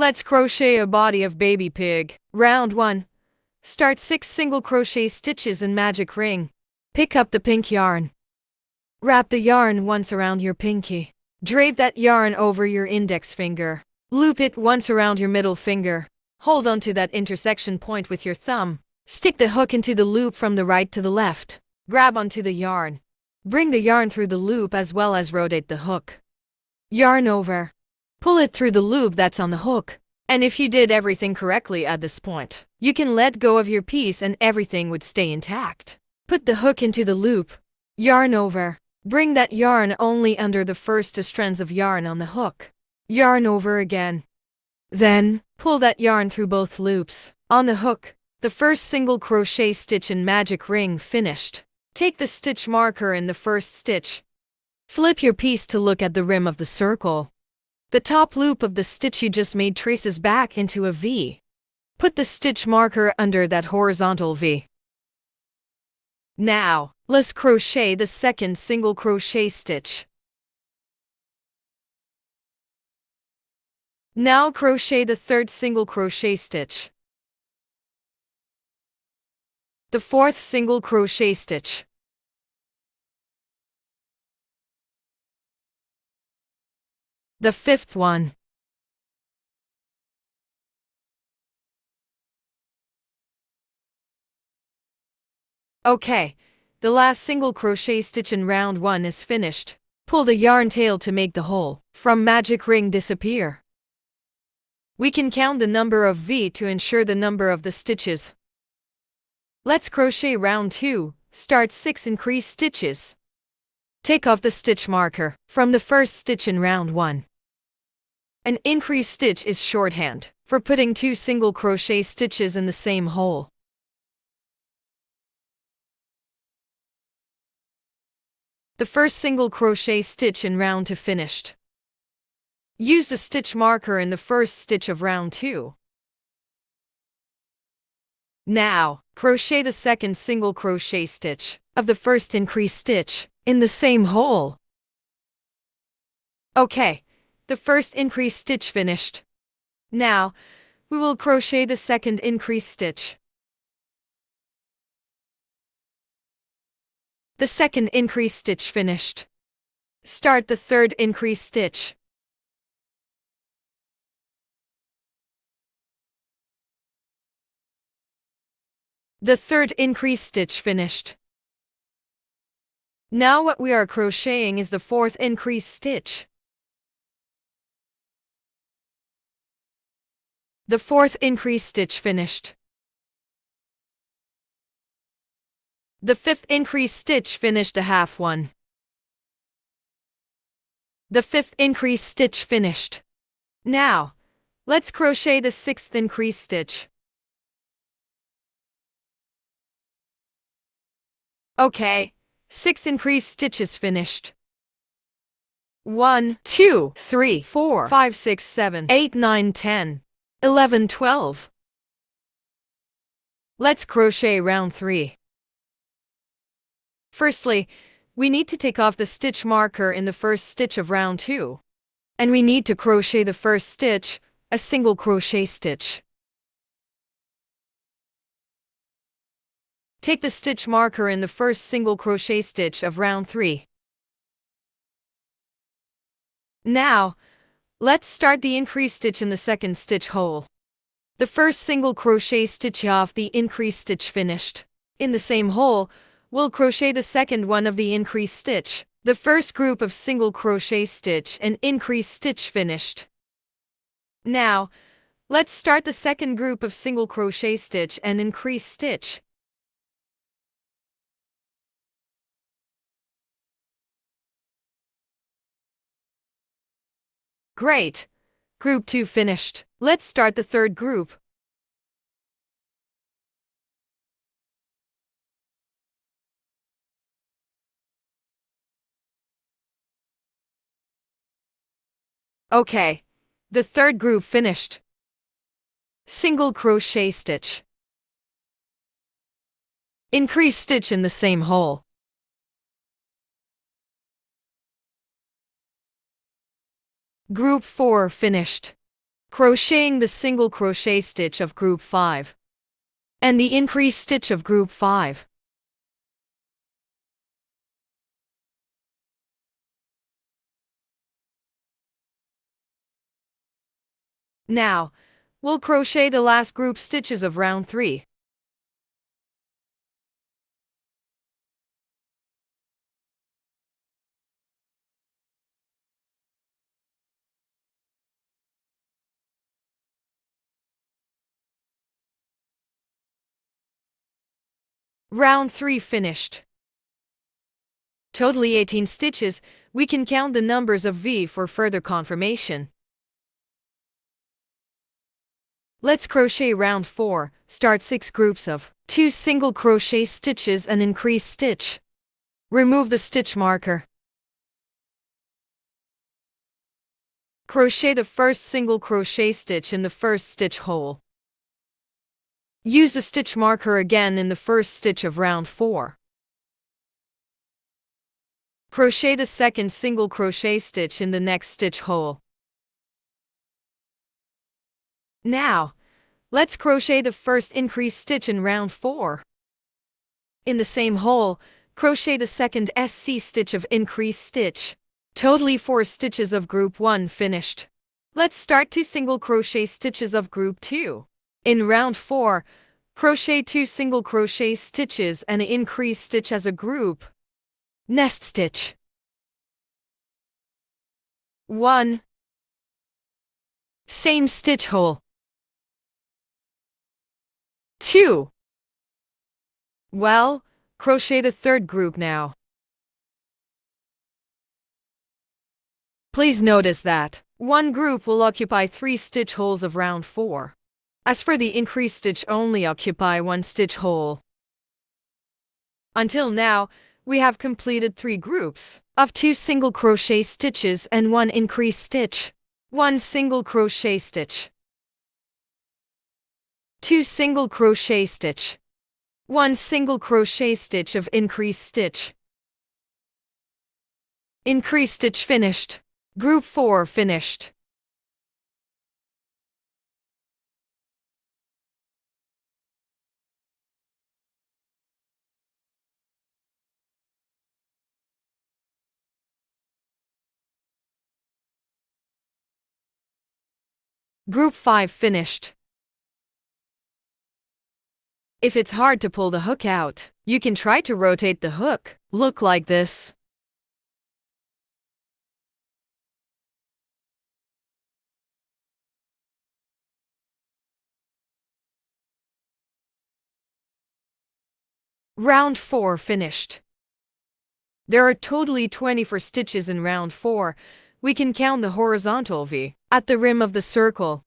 Let's crochet a body of baby pig. Round 1. Start 6 single crochet stitches in magic ring. Pick up the pink yarn. Wrap the yarn once around your pinky. Drape that yarn over your index finger. Loop it once around your middle finger. Hold on to that intersection point with your thumb. Stick the hook into the loop from the right to the left. Grab onto the yarn. Bring the yarn through the loop as well as rotate the hook. Yarn over. Pull it through the loop that's on the hook. And if you did everything correctly at this point, you can let go of your piece and everything would stay intact. Put the hook into the loop. Yarn over. Bring that yarn only under the first 2 strands of yarn on the hook. Yarn over again. Then, pull that yarn through both loops. On the hook, the first single crochet stitch in magic ring finished. Take the stitch marker in the first stitch. Flip your piece to look at the rim of the circle. The top loop of the stitch you just made traces back into a V. Put the stitch marker under that horizontal V. Now, let's crochet the second single crochet stitch. Now crochet the third single crochet stitch. The fourth single crochet stitch. The fifth one. Okay, the last single crochet stitch in round 1 is finished. Pull the yarn tail to make the hole from magic ring disappear. We can count the number of V to ensure the number of the stitches. Let's crochet round 2, start 6 increased stitches. Take off the stitch marker from the first stitch in round 1. An increased stitch is shorthand for putting 2 single crochet stitches in the same hole. The first single crochet stitch in round 2 finished. Use the stitch marker in the first stitch of round 2. Now, crochet the second single crochet stitch of the first increased stitch in the same hole. Okay, the first increased stitch finished. Now, we will crochet the second increased stitch. The second increased stitch finished. Start the third increased stitch. The third increased stitch finished. Now what we are crocheting is the fourth increased stitch. The fourth increased stitch finished. The fifth increased stitch finished a half one. The fifth increased stitch finished. Now, let's crochet the sixth increased stitch. Okay, 6 increased stitches finished. 1, 2, 3, 4, 5, 6, 7, 8, 9, 10, 11, 12. Let's crochet round 3. Firstly, we need to take off the stitch marker in the first stitch of round 2. And we need to crochet the first stitch, a single crochet stitch. Take the stitch marker in the first single crochet stitch of round 3. Now, let's start the increased stitch in the second stitch hole. The first single crochet stitch off the increased stitch finished. In the same hole, we'll crochet the second one of the increased stitch. The first group of single crochet stitch and increased stitch finished. Now, let's start the second group of single crochet stitch and increased stitch. Great! Group 2 finished. Let's start the third group. Okay, the third group finished. Single crochet stitch. Increase stitch in the same hole. Group 4 finished. crocheting the single crochet stitch of group 5 and the increased stitch of group 5. Now, we'll crochet the last group stitches of round 3. Round 3 finished. Totally 18 stitches. We can count the numbers of V for further confirmation. Let's crochet round 4. Start 6 groups of 2 single crochet stitches and increase stitch. Remove the stitch marker. Crochet the first single crochet stitch in the first stitch hole. Use the stitch marker again in the first stitch of round 4. Crochet the second single crochet stitch in the next stitch hole. Now, let's crochet the first increased stitch in round 4. In the same hole, crochet the second SC stitch of increased stitch. Totally 4 stitches of group 1 finished. Let's start 2 single crochet stitches of group 2. In round 4, crochet 2 single crochet stitches and increase stitch as a group. Nest stitch. 1. Same stitch hole. 2. Well, crochet the third group now. Please notice that one group will occupy 3 stitch holes of round 4. As for the increased stitch, only occupy 1 stitch hole. Until now, we have completed 3 groups of 2 single crochet stitches and 1 increased stitch. 1 single crochet stitch. 2 single crochet stitch. 1 single crochet stitch of increased stitch. Increased stitch finished. Group 4 finished. Group 5 finished. If it's hard to pull the hook out, you can try to rotate the hook. Look like this. Round 4 finished. There are totally 24 stitches in round 4. We can count the horizontal V at the rim of the circle.